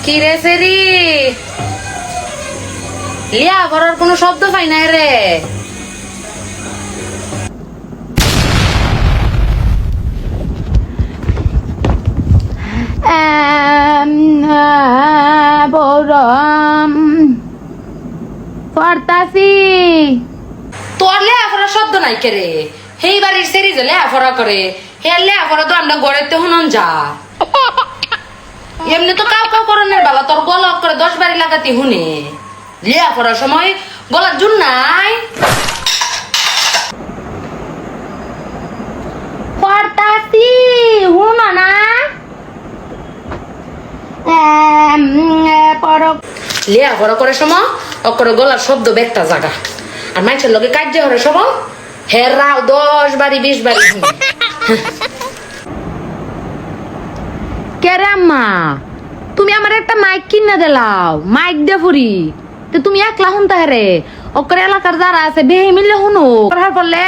কি রে সেরি লিয়া ভরার কোনো শব্দ পাই নাই রে। পড়তাছি তোর লেয়া ভরার শব্দ নাই কে রে। সেই বাড়ির সেরি যে লেয়া ভরা করে হে লেয়া ভরা তো আমরা গড়েতে হুনন যা এমনি তো কাউ কাউ করনের বাবা তোর গলা করে 10 বাড়ি লাগাতে হুনে লিয়া করার সময় গলার জুন নাই পড়তাছি হুনো না পড়ো লিয়া করা করে সময় অকরে গলার শব্দ বেকটা জায়গা আর মাইছের লগে কাজ হরে সময় হেরাও 10 বাড়ি 20 বাড়ি কেরে আম্মা তুমি আমার একটা মাইক কিনে দিলাও মাইক দে ফুরি তো তুমি একলা শুনতে হেরে ওকর এলাকার যারা আছে বেহে মিলে শুনো করার ফলে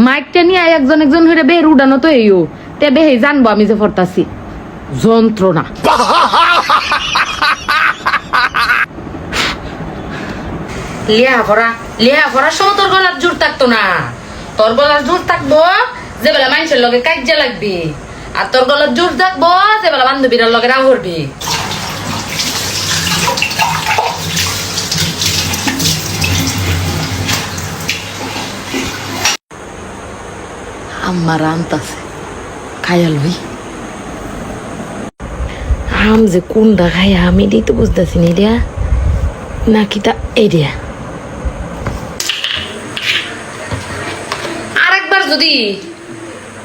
মাইকটা নিয়ে একজন একজন হয়ে বেহের উড়ানো তো এইও তে বেহে জানবো আমি যে পড়তাছি যন্ত্রণা লিয়া ভরার সময় তোর গলার জোর থাকতো না তোর গলার জোর থাকবো যে বেলা মানুষের লগে কাজে লাগবে আর তোর গলার জোর থাকবো যে বেলা বান্ধবীরা লগে রাগ করবি আমার আনতাছে খাইয়া লই আম যে কোনটা খাইয়া আমি এটাই তো বুঝতেছি না এরিয়া নাকি তা এরিয়া আরেকবার যদি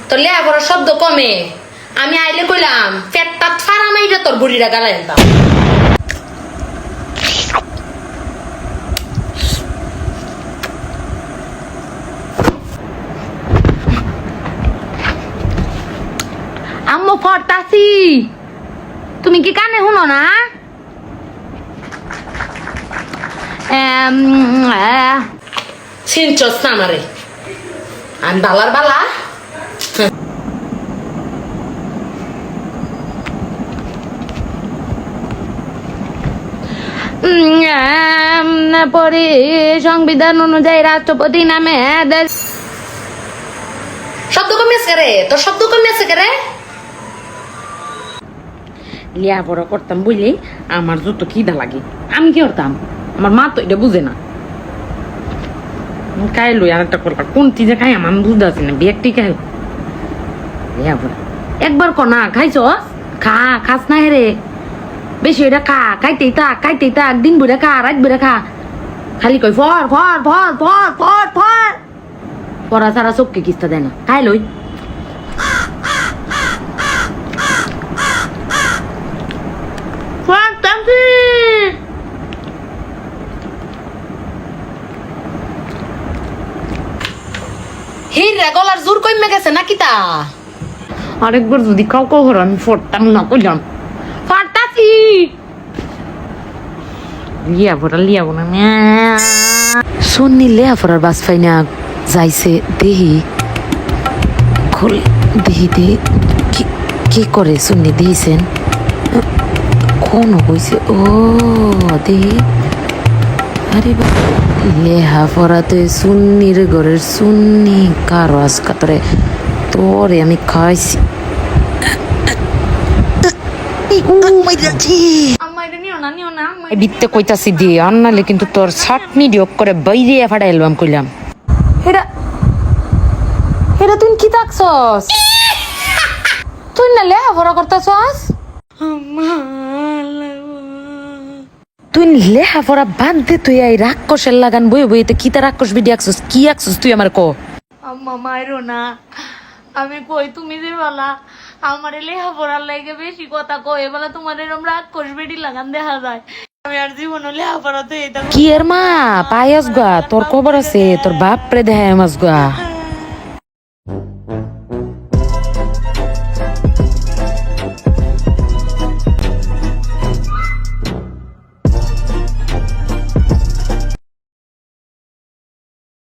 তোর লেয়া করার শব্দ কমে আমি আইলে কইলাম পেটটা ফাড়া মাইরা তোর বুড়িরা গালাই দিতাম আম্মু পড়তাছি তুমি কি কানে শুনো না চিনছস না আমারে আমি বালার বালা পরে সংবিধান অনুযায়ী রাষ্ট্রপতি নামে শব্দ কমিয়েছে রে তোর শব্দ কমিয়েছে কে রে লিয়া বড় করতাম বুঝলি আমার যত খিদা লাগে আমি কি করতাম আমার মা তো এটা বুঝে না খাই লই আর একটা করলাম কোনটি যে খাই আমি বুঝতে পারছি না বিয়েটি খাই লিয়া বড় একবার ক না খাইছ খা খাস না রে বেশি এটা খা খাইতেই থাক দিন বুড়ে খা রাত বুড়ে খা খালি কই for for for for for for পড়া সারা চোখকে কিস্তা দেয় না খাই লই হিরে গলার জোর কমে গেছে নাকি তা আরেকবার যদি কাউ কাউ হর আমি ফটতাম না কইলাম ফাটাছি লিয়া ভরা শুননি লিয়া ভরার বাস পাই না যাইছে দেহি খোল দেহি দেহি কি করে শুননি দিয়েছেন কোন হয়েছে ও দেহি আরে লেহা পড়া তো সুন্নির ঘরের সুন্নি কারো আজকাতরে তোরে আমি খাইছি বিত্তে কইতাছি দিয়ে আননালে কিন্তু তোর ছাটনি ডিপ করে বাইরে ফাটা অ্যালবাম কইলাম হেরা হেরা তুই কি থাকছস তুই না লেহা পড়া করতেছস তুই লেহা পড়া বাদ দে তুই এই রাক্ষসের লাগান বই বইতে কি তা রাক্ষস বিডি আঁকছস কি আঁকছস তুই আমার কো আম্মা মাইরো না আমি কই তুমি যে বলা আমার লেহা পড়ার লাগে বেশি কথা কই বলা তোমার এরকম রাক্ষস বিডি লাগান দেখা যায় আমি আর জীবন লেহা পড়াতে এটা কি এর মা পায়াস গা তোর খবর আছে তোর বাপ রে দেখায় মাস গা